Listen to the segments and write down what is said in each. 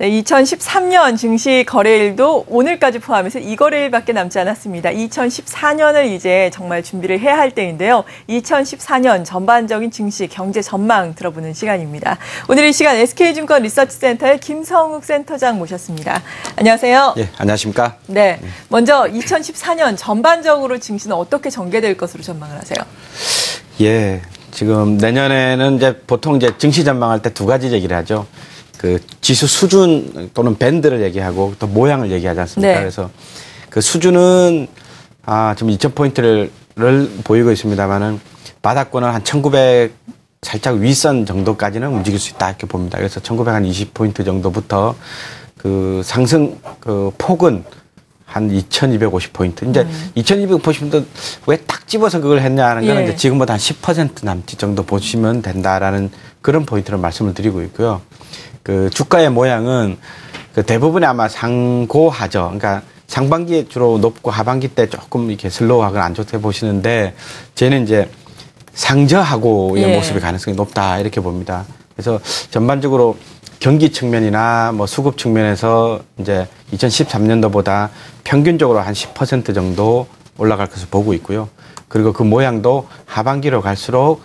네, 2013년 증시 거래일도 오늘까지 포함해서 이 거래일밖에 남지 않았습니다. 2014년을 이제 정말 준비를 해야 할 때인데요. 2014년 전반적인 증시 경제 전망 들어보는 시간입니다. 오늘 이 시간 SK증권 리서치센터의 김성욱 센터장 모셨습니다. 안녕하세요. 예, 안녕하십니까? 네, 먼저 2014년 전반적으로 증시는 어떻게 전개될 것으로 전망을 하세요? 예, 지금 내년에는 이제 보통 이제 증시 전망할 때 두 가지 얘기를 하죠. 그 지수 수준 또는 밴드를 얘기하고 또 모양을 얘기하지 않습니까? 네. 그래서 그 수준은 지금 2,000포인트를 보이고 있습니다만은 바닥권은 한 1,900 살짝 윗선 정도까지는 움직일 수 있다 이렇게 봅니다. 그래서 1,920포인트 정도부터 그 상승 그 폭은 한 2,250포인트. 이제 2,250포인트 왜 딱 집어서 그걸 했냐는 건 이제 지금보다 한 10% 남짓 정도 보시면 된다라는 그런 포인트를 말씀을 드리고 있고요. 그 주가의 모양은 그 대부분이 아마 상고하죠. 그러니까 상반기에 주로 높고 하반기 때 조금 이렇게 슬로우하거나 안 좋게 보시는데 저희는 이제 상저하고의 모습의 가능성이 높다 이렇게 봅니다. 그래서 전반적으로 경기 측면이나 뭐 수급 측면에서 이제 2013년도보다 평균적으로 한 10% 정도 올라갈 것을 보고 있고요. 그리고 그 모양도 하반기로 갈수록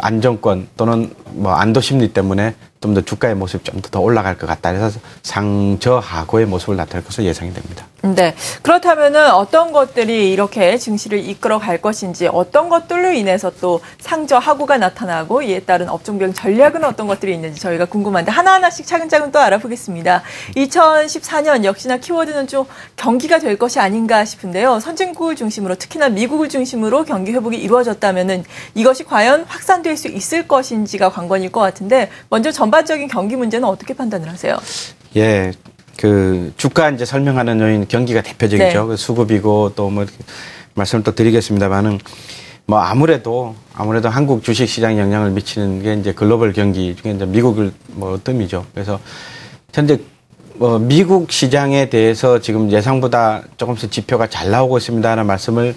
안정권 또는 뭐 안도 심리 때문에 좀 더 주가의 모습이 좀 더 올라갈 것 같다. 그래서 상저하고의 모습을 나타낼 것으로 예상이 됩니다. 네. 그렇다면은 어떤 것들이 이렇게 증시를 이끌어 갈 것인지, 어떤 것들로 인해서 또 상저하고가 나타나고 이에 따른 업종별 전략은 어떤 것들이 있는지 저희가 궁금한데 하나하나씩 차근차근 또 알아보겠습니다. 2014년 역시나 키워드는 좀 경기가 될 것이 아닌가 싶은데요. 선진국을 중심으로 특히나 미국을 중심으로 경기 회복이 이루어졌다면은 이것이 과연 확산될 수 있을 것인지가 관건일 것 같은데 먼저 전반적인 경기 문제는 어떻게 판단을 하세요? 예. 그 주가 이제 설명하는 요인 경기가 대표적이죠. 네. 그 수급이고 또 뭐 말씀을 또 드리겠습니다만은 뭐 아무래도 한국 주식 시장에 영향을 미치는 게 이제 글로벌 경기 중에 이제 미국을 뭐 뜸이죠. 그래서 현재 뭐 미국 시장에 대해서 지금 예상보다 조금씩 지표가 잘 나오고 있습니다라는 말씀을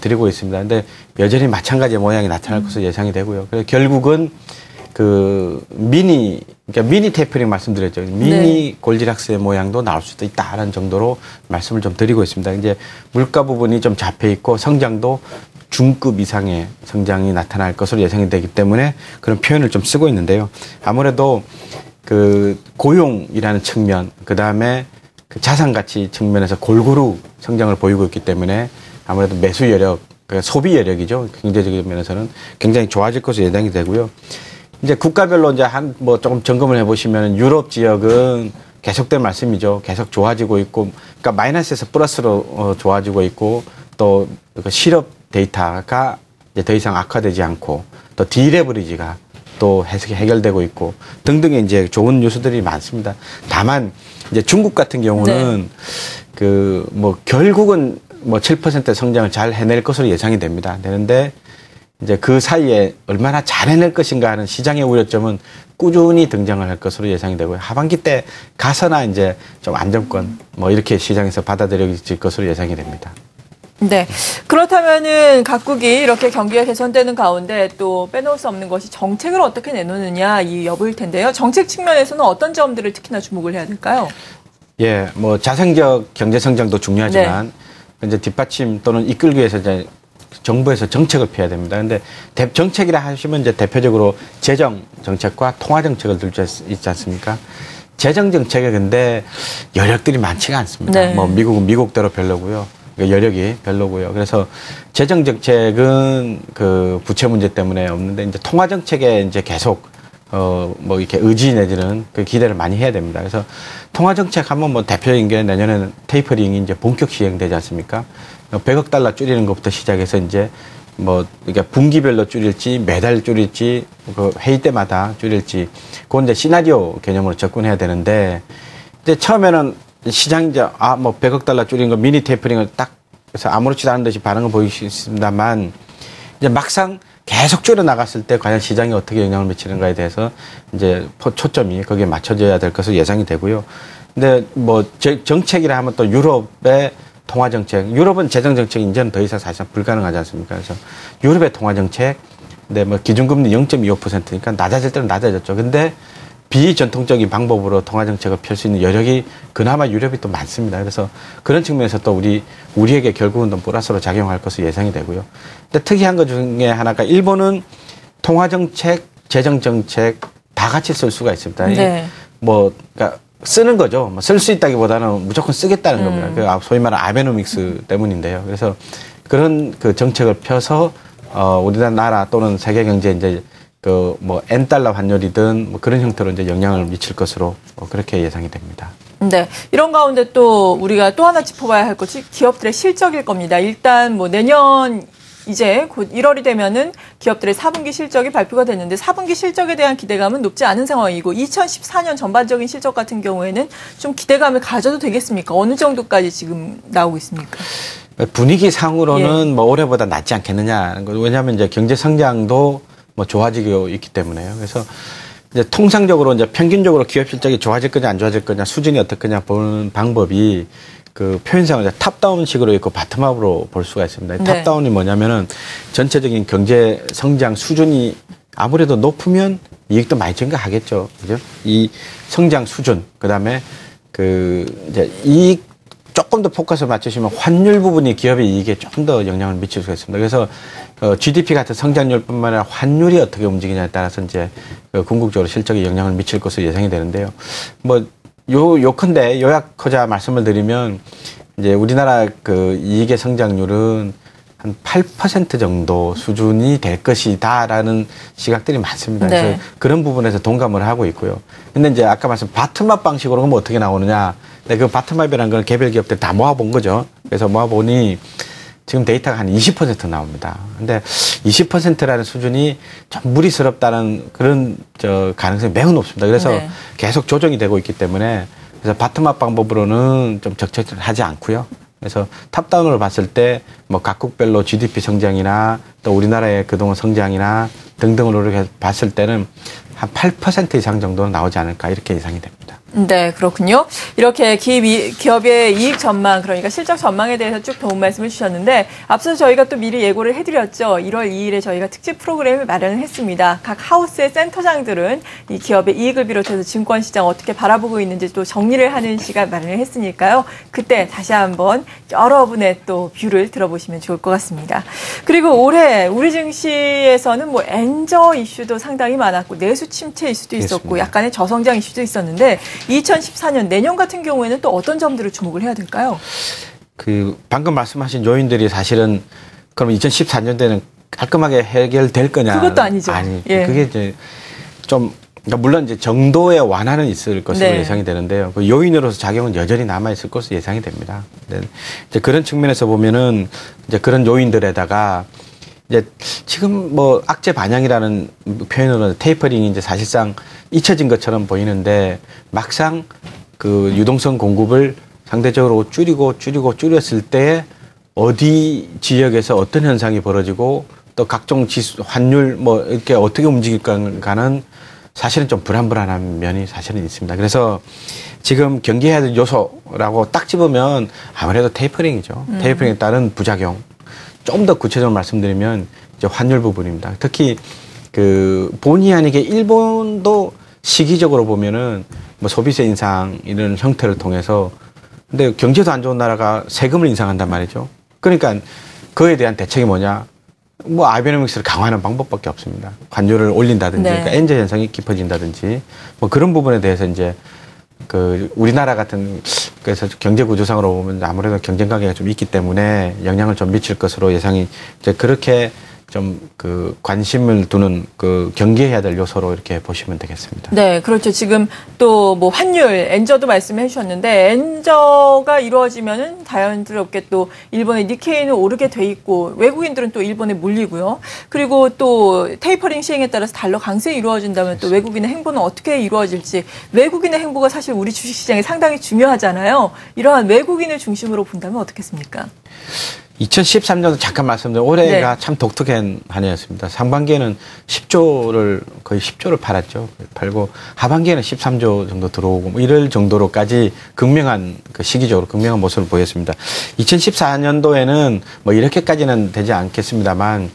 드리고 있습니다. 근데 여전히 마찬가지의 모양이 나타날 것으로 예상이 되고요. 그래서 결국은 그 그러니까 미니 테이퍼링 말씀드렸죠. 미니 골디락스의 모양도 나올 수도 있다라는 정도로 말씀을 좀 드리고 있습니다. 이제 물가 부분이 좀 잡혀 있고 성장도 중급 이상의 성장이 나타날 것으로 예상이 되기 때문에 그런 표현을 좀 쓰고 있는데요. 아무래도 그 고용이라는 측면, 그 다음에 그 자산 가치 측면에서 골고루 성장을 보이고 있기 때문에 아무래도 매수 여력, 그 소비 여력이죠. 경제적인 면에서는 굉장히 좋아질 것으로 예상이 되고요. 이제 국가별로 이제 뭐 조금 점검을 해보시면 유럽 지역은 계속된 말씀이죠. 계속 좋아지고 있고, 그러니까 마이너스에서 플러스로 좋아지고 있고, 또 그 실업 데이터가 이제 더 이상 악화되지 않고, 또 디레버리지가 또 해결되고 있고 등등의 이제 좋은 뉴스들이 많습니다. 다만 이제 중국 같은 경우는 그 뭐 결국은 뭐 7% 성장을 잘 해낼 것으로 예상이 되는데 이제 그 사이에 얼마나 잘 해낼 것인가 하는 시장의 우려점은 꾸준히 등장을 할 것으로 예상이 되고요. 하반기 때 가서나 이제 좀 안정권 뭐 이렇게 시장에서 받아들여질 것으로 예상이 됩니다. 네. 그렇다면은 각국이 이렇게 경기가 개선되는 가운데 또 빼놓을 수 없는 것이 정책을 어떻게 내놓느냐 이 여부일 텐데요. 정책 측면에서는 어떤 점들을 특히나 주목을 해야 될까요? 예, 뭐 자생적 경제 성장도 중요하지만 이제 뒷받침 또는 이끌기 위해서 이제 정부에서 정책을 펴야 됩니다. 근데 정책이라 하시면 이제 대표적으로 재정 정책과 통화 정책을 들 수 있지 않습니까? 재정 정책에 근데 여력들이 많지가 않습니다. 뭐 미국은 미국대로 별로고요. 여력이 별로고요. 그래서 재정 정책은 그 부채 문제 때문에 없는데 이제 통화 정책에 이제 계속 뭐 이렇게 의지 내지는 그 기대를 많이 해야 됩니다. 그래서 통화 정책 하면 뭐 대표적인 게 내년에는 테이퍼링이 이제 본격 시행되지 않습니까? 100억 달러 줄이는 것부터 시작해서 이제 뭐 그러니까 분기별로 줄일지 매달 줄일지 그 회의 때마다 줄일지 그건 이제 시나리오 개념으로 접근해야 되는데 이제 처음에는 시장이 이제 뭐 100억 달러 줄인 거 미니 테이퍼링을 딱 해서 아무렇지도 않은 듯이 반응을 보이십니다만 이제 막상 계속 줄여 나갔을 때 과연 시장이 어떻게 영향을 미치는가에 대해서 이제 초점이 거기에 맞춰져야 될 것으로 예상이 되고요. 근데 뭐 정책이라 하면 또 유럽의 통화 정책, 유럽은 재정 정책이 이제는 더 이상 사실상 불가능하지 않습니까? 그래서 유럽의 통화 정책, 근데 뭐 기준금리 0.25%니까 낮아질 때는 낮아졌죠. 근데 비전통적인 방법으로 통화 정책을 펼 수 있는 여력이 그나마 유럽이 또 많습니다. 그래서 그런 측면에서 또 우리에게 결국은 또 플러스로 작용할 것으로 예상이 되고요. 근데 특이한 것 중에 하나가 일본은 통화 정책, 재정 정책 다 같이 쓸 수가 있습니다. 네. 그러니까 쓰는 거죠. 쓸 수 있다기보다는 무조건 쓰겠다는 겁니다. 그 소위 말하는 아베노믹스 때문인데요. 그래서 그런 그 정책을 펴서 우리나라 또는 세계 경제에 이제 엔달러 환율이든 뭐 그런 형태로 이제 영향을 미칠 것으로 그렇게 예상이 됩니다. 네. 이런 가운데 또 우리가 또 하나 짚어봐야 할 것이 기업들의 실적일 겁니다. 일단 뭐 내년 이제 곧 1월이 되면은 기업들의 4분기 실적이 발표가 됐는데 4분기 실적에 대한 기대감은 높지 않은 상황이고 2014년 전반적인 실적 같은 경우에는 좀 기대감을 가져도 되겠습니까? 어느 정도까지 지금 나오고 있습니까? 분위기 상으로는 뭐 올해보다 낫지 않겠느냐. 왜냐하면 이제 경제 성장도 뭐 좋아지고 있기 때문에요. 그래서 이제 통상적으로 이제 평균적으로 기업 실적이 좋아질 거냐 안 좋아질 거냐 수준이 어떻거냐 보는 방법이 그 표현상으로 탑다운식으로 있고 바텀업으로 볼 수가 있습니다. 네. 탑다운이 뭐냐면은 전체적인 경제 성장 수준이 아무래도 높으면 이익도 많이 증가하겠죠. 그죠? 이 성장 수준, 그 다음에 이제 이익 조금 더 포커스를 맞추시면 환율 부분이 기업의 이익에 조금 더 영향을 미칠 수가 있습니다. 그래서 GDP 같은 성장률뿐만 아니라 환율이 어떻게 움직이냐에 따라서 이제 궁극적으로 실적에 영향을 미칠 것으로 예상이 되는데요. 뭐 요컨대 요약하자 말씀을 드리면 이제 우리나라 그 이익의 성장률은 한 8% 정도 수준이 될 것이다라는 시각들이 많습니다. 네. 그래서 그런 부분에서 동감을 하고 있고요. 근데 이제 아까 말씀 바텀업 방식으로 그러면 어떻게 나오느냐? 근데 그 바텀업이라는 건 개별 기업들 다 모아본 거죠. 그래서 모아보니 지금 데이터가 한 20% 나옵니다. 근데 20%라는 수준이 좀 무리스럽다는 그런 가능성이 매우 높습니다. 그래서 네. 계속 조정이 되고 있기 때문에 그래서 바텀업 방법으로는 좀 적절하지 않고요. 그래서 탑다운으로 봤을 때 뭐 각국별로 GDP 성장이나 또 우리나라의 그동안 성장이나 등등으로 이렇게 봤을 때는 한 8% 이상 정도는 나오지 않을까 이렇게 예상이 됩니다. 네, 그렇군요. 이렇게 기업의 이익 전망, 그러니까 실적 전망에 대해서 쭉 도움 말씀을 주셨는데 앞서 저희가 또 미리 예고를 해드렸죠. 1월 2일에 저희가 특집 프로그램을 마련을 했습니다. 각 하우스의 센터장들은 이 기업의 이익을 비롯해서 증권시장 어떻게 바라보고 있는지 또 정리를 하는 시간 마련을 했으니까요. 그때 다시 한번 여러분의 또 뷰를 들어보시면 좋을 것 같습니다. 그리고 올해 우리 증시에서는 뭐 엔저 이슈도 상당히 많았고 내수 침체 이슈도 있었고 그렇습니다. 약간의 저성장 이슈도 있었는데 2014년 내년 같은 경우에는 또 어떤 점들을 주목을 해야 될까요? 방금 말씀하신 요인들이 사실은 그럼 2014년도에는 깔끔하게 해결될 거냐? 그것도 아니죠. 아니, 예. 그게 이제 좀 그러니까 물론 이제 정도의 완화는 있을 것으로 네. 예상이 되는데요. 그 요인으로서 작용은 여전히 남아 있을 것으로 예상이 됩니다. 네. 이제 그런 측면에서 보면은 이제 그런 요인들에다가 이제 지금 뭐 악재 반영이라는 표현으로는 테이퍼링이 이제 사실상 잊혀진 것처럼 보이는데 막상 그 유동성 공급을 상대적으로 줄였을 때 어디 지역에서 어떤 현상이 벌어지고 또 각종 지수, 환율 뭐 이렇게 어떻게 움직일까는 사실은 좀 불안한 면이 사실은 있습니다. 그래서 지금 경계해야 될 요소라고 딱 집으면 아무래도 테이퍼링이죠. 테이퍼링에 따른 부작용. 좀 더 구체적으로 말씀드리면 이제 환율 부분입니다. 특히 그 본의 아니게 일본도 시기적으로 보면은 뭐 소비세 인상 이런 형태를 통해서 근데 경제도 안 좋은 나라가 세금을 인상한단 말이죠. 그러니까 그에 대한 대책이 뭐냐? 뭐 아베노믹스를 강화하는 방법밖에 없습니다. 환율을 올린다든지, 네. 그러니까 엔저 현상이 깊어진다든지 뭐 그런 부분에 대해서 이제 그 우리나라 같은 그래서 경제 구조상으로 보면 아무래도 경쟁 관계가 좀 있기 때문에 영향을 좀 미칠 것으로 예상이 이제 그렇게 좀 그 관심을 두는 그 경계해야 될 요소로 이렇게 보시면 되겠습니다. 네, 그렇죠. 지금 또 뭐 환율, 엔저도 말씀해 주셨는데 엔저가 이루어지면은 자연스럽게 또 일본의 니케이는 오르게 돼 있고 외국인들은 또 일본에 몰리고요. 그리고 또 테이퍼링 시행에 따라서 달러 강세 이루어진다면 또 외국인의 행보는 어떻게 이루어질지 외국인의 행보가 사실 우리 주식시장에 상당히 중요하잖아요. 이러한 외국인을 중심으로 본다면 어떻겠습니까? 2013년도 잠깐 말씀드린 올해가 네. 참 독특한 한 해였습니다. 상반기에는 10조를 거의 10조를 팔았죠. 팔고 하반기에는 13조 정도 들어오고 뭐 이럴 정도로까지 극명한 그 시기적으로 극명한 모습을 보였습니다. 2014년도에는 뭐 이렇게까지는 되지 않겠습니다만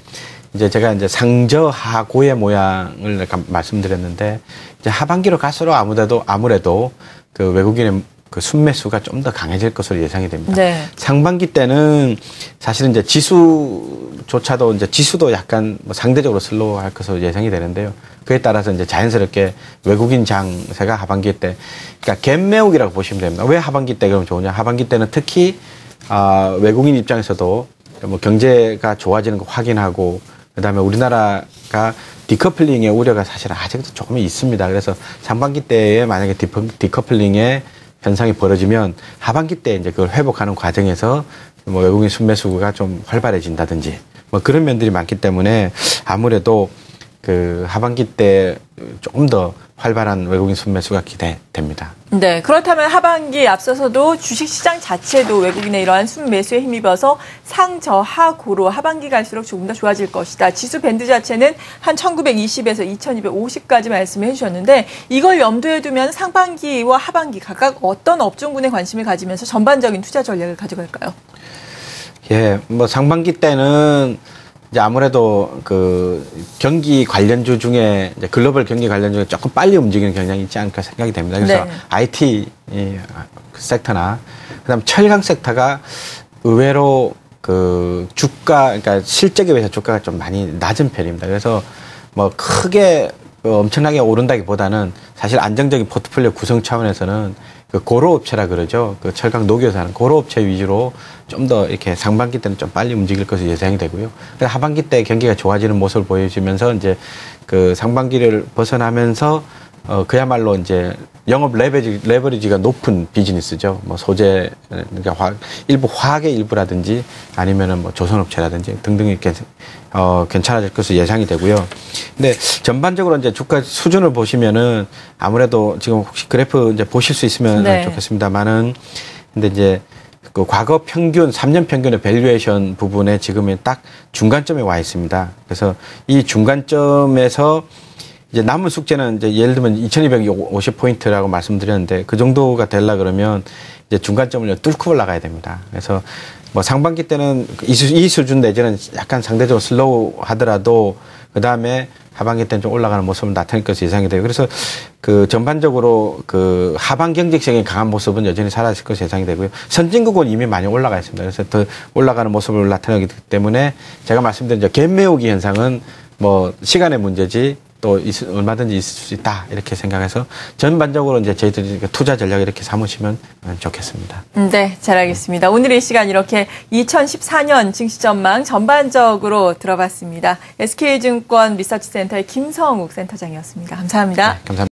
이제 제가 이제 상저하고의 모양을 약간 말씀드렸는데 이제 하반기로 갈수록 아무래도 그 외국인의 그 순매수가 좀 더 강해질 것으로 예상이 됩니다. 네. 상반기 때는 사실은 이제 지수조차도 이제 지수도 약간 뭐 상대적으로 슬로우할 것으로 예상이 되는데요. 그에 따라서 이제 자연스럽게 외국인 장세가 하반기 때, 그러니까 갭매우기라고 보시면 됩니다. 왜 하반기 때 그러면 좋으냐? 하반기 때는 특히 외국인 입장에서도 뭐 경제가 좋아지는 거 확인하고 그다음에 우리나라가 디커플링의 우려가 사실은 아직도 조금 있습니다. 그래서 상반기 때에 만약에 디커플링의 현상이 벌어지면 하반기 때 이제 그걸 회복하는 과정에서 뭐 외국인 순매수가 좀 활발해진다든지 뭐 그런 면들이 많기 때문에 아무래도 그 하반기 때 조금 더 활발한 외국인 순매수가 기대됩니다. 네, 그렇다면 하반기 앞서서도 주식시장 자체도 외국인의 이러한 순매수에 힘입어서 상저하고로 하반기 갈수록 조금 더 좋아질 것이다. 지수 밴드 자체는 한 1920에서 2250까지 말씀해 주셨는데 이걸 염두에 두면 상반기와 하반기 각각 어떤 업종군에 관심을 가지면서 전반적인 투자 전략을 가져갈까요? 예, 뭐 상반기 때는 이제 아무래도 그 경기 관련주 중에 이제 글로벌 경기 관련주 중에 조금 빨리 움직이는 경향이 있지 않을까 생각이 됩니다. 그래서 네. IT 섹터나 그다음 철강 섹터가 의외로 그 주가 그러니까 실적에 비해서 주가가 좀 많이 낮은 편입니다. 그래서 뭐 크게 엄청나게 오른다기보다는 사실 안정적인 포트폴리오 구성 차원에서는 그 고로업체라 그러죠. 그 철강 녹여서 하는 고로업체 위주로 좀 더 이렇게 상반기 때는 좀 빨리 움직일 것으로 예상이 되고요. 그래서 하반기 때 경기가 좋아지는 모습을 보여주면서 이제 그 상반기를 벗어나면서 그야말로 이제 영업 레버리지가 높은 비즈니스죠. 뭐 소재, 그러니까 일부 화학의 일부라든지 아니면은 뭐 조선업체라든지 등등 이렇게 괜찮아질 것으로 예상이 되고요. 근데 전반적으로 이제 주가 수준을 보시면은 아무래도 지금 혹시 그래프 이제 보실 수 있으면 네. 좋겠습니다만은 근데 이제 그 과거 평균, 3년 평균의 밸류에이션 부분에 지금은 딱 중간점에 와 있습니다. 그래서 이 중간점에서 이제 남은 숙제는 이제 예를 들면 2250포인트라고 말씀드렸는데 그 정도가 되려 그러면 이제 중간점을 뚫고 올라가야 됩니다. 그래서 뭐 상반기 때는 이 수준 내지는 약간 상대적으로 슬로우 하더라도 그 다음에 하반기 때는 좀 올라가는 모습을 나타낼 것으로 예상이 돼요. 그래서 그 전반적으로 그 하반 경직성이 강한 모습은 여전히 사라질 것으로 예상이 되고요. 선진국은 이미 많이 올라가 있습니다. 그래서 더 올라가는 모습을 나타내기 때문에 제가 말씀드린 이제 갭 메우기 현상은 뭐 시간의 문제지 또 얼마든지 있을 수 있다 이렇게 생각해서 전반적으로 이제 저희들이 투자 전략 이렇게 삼으시면 좋겠습니다. 네, 잘 알겠습니다. 오늘 이 시간 이렇게 2014년 증시 전망 전반적으로 들어봤습니다. SK증권 리서치센터의 김성욱 센터장이었습니다. 감사합니다. 네, 감사합니다.